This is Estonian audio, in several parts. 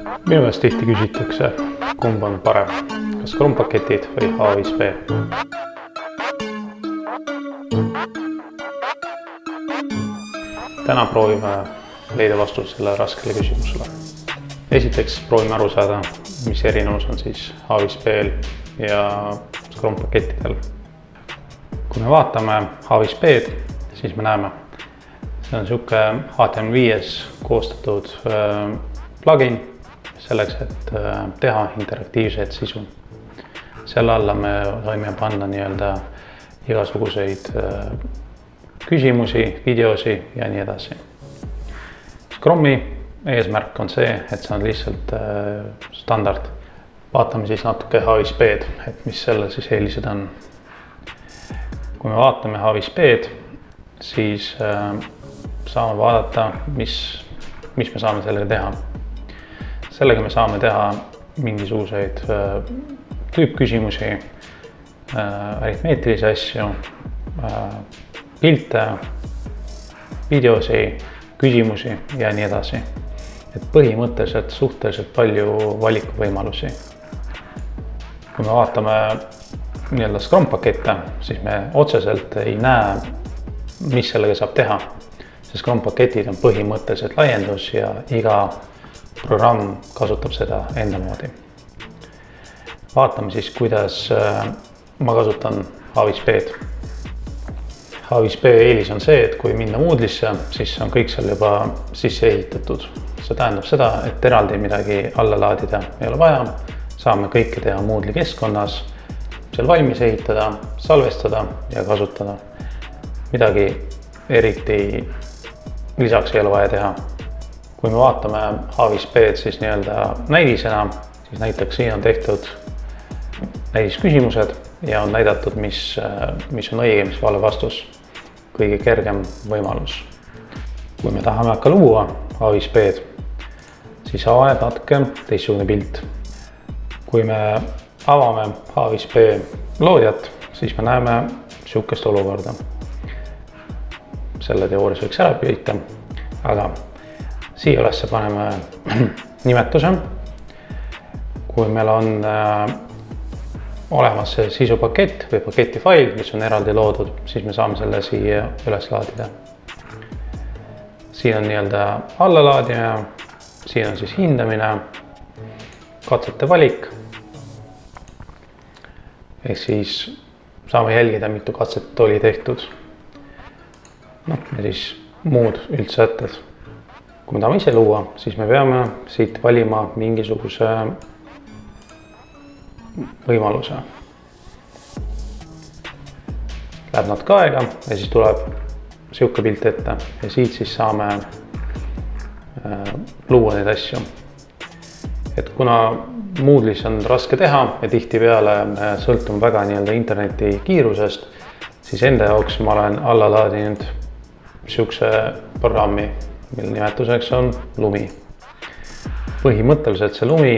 Minu käest tihti küsitakse, kumb on parem, kas Scrum-paketid või H5P. Täna proovime leida vastust selle raskele küsimusele. Esiteks proovime aru saada, mis erinevus on siis H5P-l ja Scrum-pakettidel. Kui me vaatame H5P-d, siis me näeme, see on siuke HTML5-s koostatud plugin selleks, et teha interaktiivset sisu. Selle alla me võime panna igasuguseid küsimusi, videosi ja nii edasi. Scrumi eesmärk on see, et see on lihtsalt standard. Vaatame siis natuke H5P-d, et mis selle siis eelised on. Kui me vaatame H5P-d, siis saame vaadata, mis me saame sellega teha. Sellega me saame teha mingisuguseid tüüpküsimusi, aritmeetrilisi asju, pilte, videosi, küsimusi ja nii edasi. Et põhimõtteliselt suhteliselt palju valikuvõimalusi. Kui me vaatame Scrum-pakette, siis me otseselt ei näe, mis sellega saab teha. See Scrum-paketid on põhimõtteliselt laiendus ja iga programm kasutab seda enda moodi. Vaatame siis, kuidas ma kasutan H5P-d. H5P eelis on see, et kui minna Moodle'isse, siis on kõik seal juba sisse ehitatud. See tähendab seda, et eraldi midagi alla laadida ei ole vaja. Saame kõike teha Moodle'i keskkonnas, seal valmis ehitada, salvestada ja kasutada. Midagi eriti lisaks ei ole vaja teha. Kui me vaatame H5P-d siis näidisena, siis näiteks siin on tehtud näidisküsimused ja on näidatud, mis on õige, mis vale vastus. Kõige kergem võimalus. Kui me tahame hakka luua H5P-d, siis avaneb natuke teistsugune pilt. Kui me avame H5P loodjat, siis me näeme sihukest olukorda. Selle teoorias võiks ära püüda, aga siia ülesse paneme nimetuse. Kui meil on olemas see sisupakett või paketifail, mis on eraldi loodud, siis me saame selle siia üles laadida. Siin on allalaadimine, siin on siis hindamine, katsete valik. Ehk siis saame jälgida, mitu katset oli tehtud. Ja siis muud üldsätted. Kui me tahame ise luua, siis me peame siit valima mingisuguse võimaluse. Läheb natuke aega ja siis tuleb sihuke pilt ette ja siit siis saame luua neid asju. Et kuna Moodle'is on raske teha ja tihtipeale me sõltume väga interneti kiirusest, siis enda jaoks ma olen alla laadinud sihukese programmi, mille nimetuseks on Lumi. Põhimõtteliselt see Lumi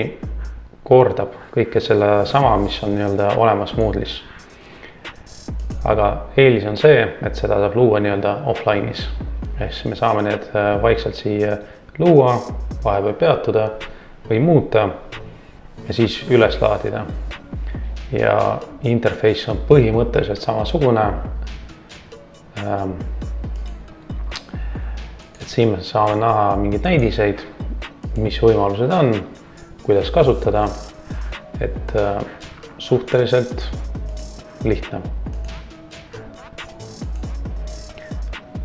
kordab kõike selle sama, mis on olemas Moodle'is. Aga eelis on see, et seda saab luua offline'is. Ehk me saame need vaikselt siia luua, vahepeal peatuda või muuta ja siis üles laadida. Ja interface on põhimõtteliselt samasugune. Siin me saame näha mingeid näidiseid, mis võimalused on, kuidas kasutada, et suhteliselt lihtne.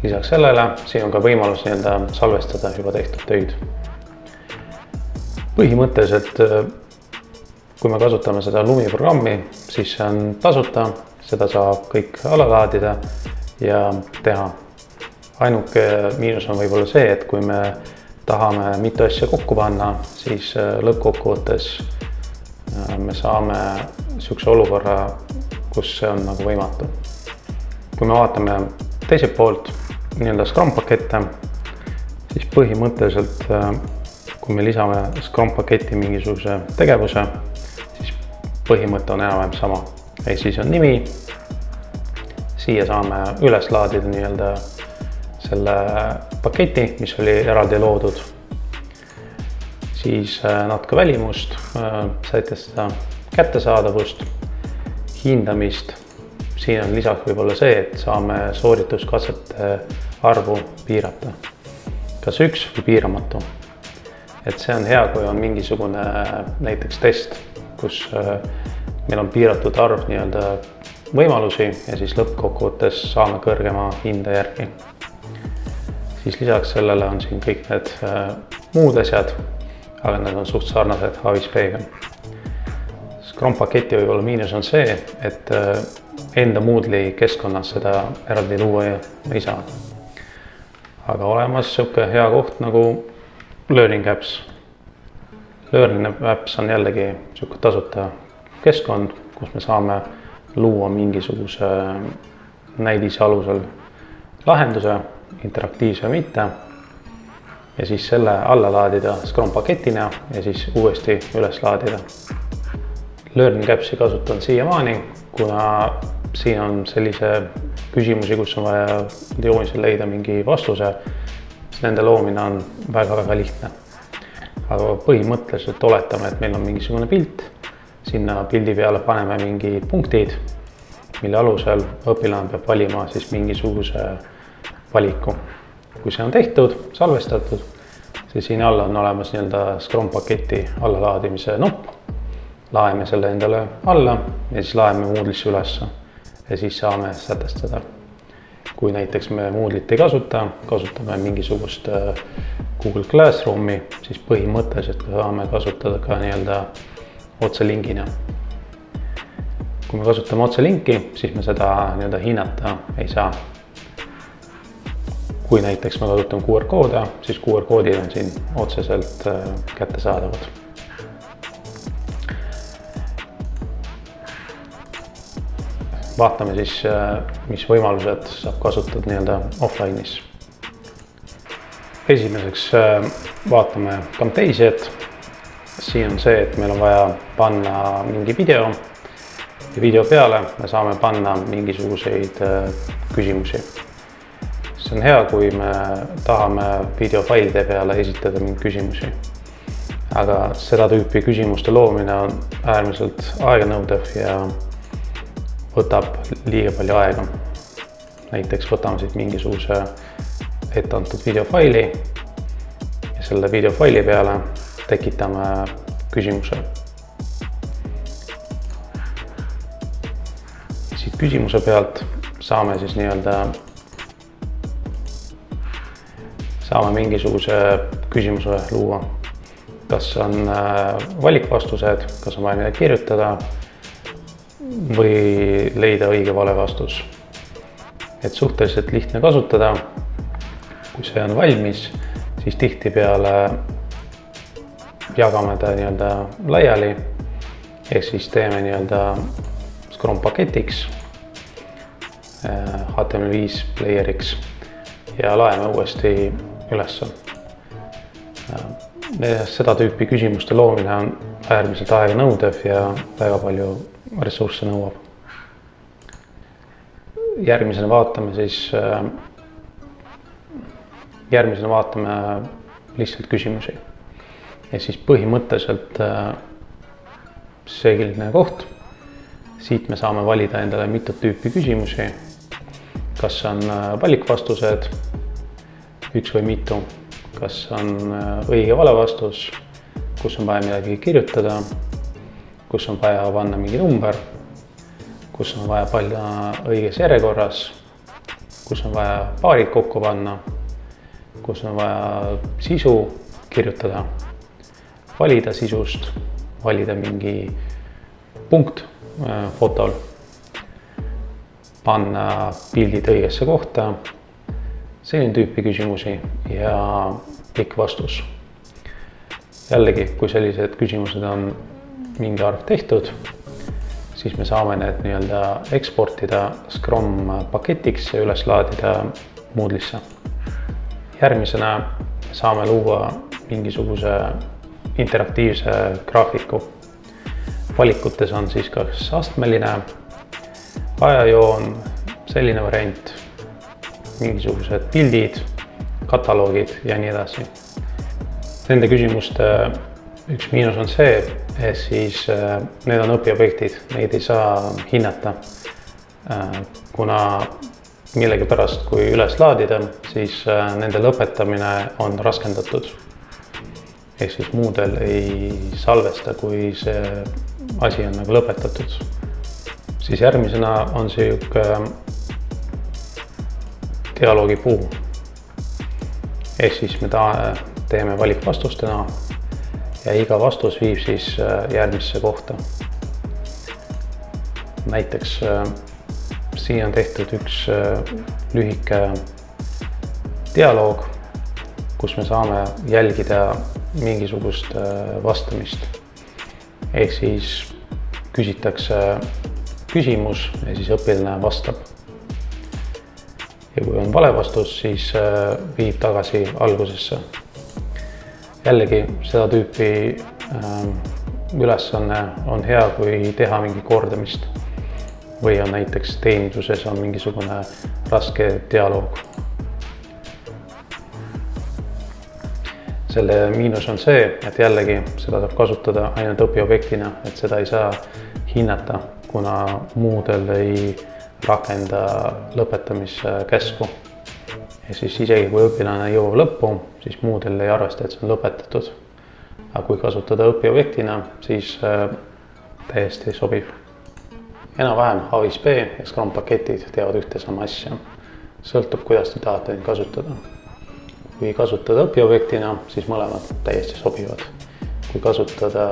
Lisaks sellele, siin on ka võimalus salvestada juba tehtud töid. Põhimõtteliselt, kui me kasutame seda Lumi programmi, siis see on tasuta, seda saab kõik alla laadida ja teha. Ainuke miinus on võib-olla see, et kui me tahame mitu asja kokku panna, siis lõppkokkuvõttes me saame sihukese olukorra, kus see on võimatu. Kui me vaatame teiselt poolt Scrum-pakette, siis põhimõtteliselt, kui me lisame Scrum-paketi mingisuguse tegevuse, siis põhimõte on enam-vähem sama. Ehk siis on nimi, siia saame üles laadida selle paketi, mis oli eraldi loodud. siis natuke välimust, sätestada kättesaadavust, hindamist. Siin on lisaks võib-olla see, et saame soorituskatsete arvu piirata. Kas üks või piiramatu. Et see on hea, kui on mingisugune näiteks test, kus meil on piiratud arv võimalusi ja siis lõppkokkuvõttes saame kõrgema hinda järgi. Siis lisaks sellele on siin kõik need muud asjad, aga need on suht sarnased Havispeega. Scrum paketi võib-olla miinus on see, et enda Moodle'i keskkonnas seda eraldi luua ei saa. Aga olemas siuke hea koht nagu Learning Apps. Learning Apps on jällegi siuke tasuta keskkond, kus me saame luua mingisuguse näidise alusel lahenduse, interaktiivse või mitte, ja siis selle alla laadida Scrum paketina ja siis uuesti üles laadida. Learning Appsi kasutan siiamaani, kuna siin on sellise küsimusi, kus on vaja joonisel leida mingi vastuse, siis nende loomine on väga-väga lihtne. Aga põhimõtteliselt oletame, et meil on mingisugune pilt, sinna pildi peale paneme mingi punktid, mille alusel õpilane peab valima siis mingisuguse valiku. Kui see on tehtud, salvestatud, siis siin alla on olemas Scrum paketi allalaadimise nupp. Laeme selle endale alla ja siis laeme Moodle'isse ülesse ja siis saame sätestada. Kui näiteks me Moodle'it ei kasuta, kasutame mingisugust Google Classroomi, siis põhimõtteliselt saame kasutada ka otselingina. Kui me kasutame otselinki, siis me seda hinnata ei saa. Kui näiteks me kasutame QR-koode, siis QR-koodid on siin otseselt kättesaadavad. Vaatame siis, mis võimalused saab kasutada offline'is. Esimeseks vaatame Camtasiat. Siin on see, et meil on vaja panna mingi video ja video peale me saame panna mingisuguseid küsimusi. See on hea, kui me tahame videofailide peale esitada mingi küsimusi. Aga seda tüüpi küsimuste loomine on äärmiselt aeganõudev ja võtab liiga palju aega. Näiteks võtame siit mingisuguse etteantud videofaili ja selle videofaili peale tekitame küsimuse. Siit küsimuse pealt saame siis saame mingisuguse küsimuse luua. Kas on valikvastused, kas on vaja midagi kirjutada või leida õige vale vastus. Et suhteliselt lihtne kasutada. Kui see on valmis, siis tihtipeale jagame ta laiali ehk siis teeme Scrum paketiks, HTML5 playeriks ja laeme uuesti ülesse. Seda tüüpi küsimuste loomine on äärmiselt aeganõudev ja väga palju ressursse nõuab. Järgmisena vaatame lihtsalt küsimusi. Ja siis põhimõtteliselt selline koht. Siit me saame valida endale mitut tüüpi küsimusi. Kas on valikvastused, üks või mitu. Kas on õige vale vastus, kus on vaja midagi kirjutada, kus on vaja panna mingi number, kus on vaja panna õiges järjekorras, kus on vaja paarid kokku panna, kus on vaja sisu kirjutada, valida sisust, valida mingi punkt fotol, panna pildid õigesse kohta, selline tüüpi küsimusi ja pikk vastus. Jällegi, kui sellised küsimused on mingi arv tehtud, siis me saame need eksportida Scrum paketiks ja üles laadida Moodle'isse. Järgmisena saame luua mingisuguse interaktiivse graafiku. Valikutes on siis kas astmeline, ajajoon, selline variant, mingisugused pildid, kataloogid ja nii edasi. Nende küsimuste üks miinus on see, et siis need on õpiobjektid, neid ei saa hinnata, kuna millegipärast, kui üles laadida, siis nende lõpetamine on raskendatud. Ehk siis Moodle ei salvesta, kui see asi on nagu lõpetatud. Siis järgmisena on see dialoogi puu. Ehk siis me teeme valikvastustena ja iga vastus viib siis järgmisse kohta. Näiteks siin on tehtud üks lühike dialoog, kus me saame jälgida mingisugust vastamist. Ehk siis küsitakse küsimus ja siis õpilane vastab. Ja kui on vale vastus, siis viib tagasi algusesse. Jällegi seda tüüpi ülesanne on hea, kui teha mingi kordamist või on näiteks teeninduses on mingisugune raske dialoog. Selle miinus on see, et jällegi seda saab kasutada ainult õpiobjektina, et seda ei saa hinnata, kuna Moodle ei rakenda lõpetamiskäsku. Ja siis isegi kui õpilane jõuab lõppu, siis Moodle ei arvesta, et see on lõpetatud. Aga kui kasutada õpiobjektina, siis täiesti sobib. Enam-vähem HVSP ja Scrum paketid teevad ühte sama asja. Sõltub, kuidas te tahate neid kasutada. Kui kasutada õpiobjektina, siis mõlemad täiesti sobivad. Kui kasutada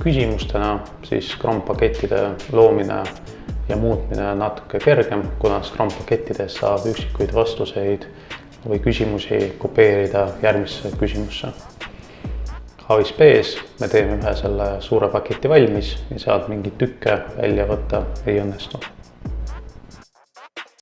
küsimustena, siis Scrum pakettide loomine ja muutmine on natuke kergem, kuna Scrum pakettides saab üksikuid vastuseid või küsimusi kopeerida järgmisse küsimusse. HVSP-s me teeme ühe selle suure paketi valmis ja sealt mingi tükke välja võtta ei õnnestu.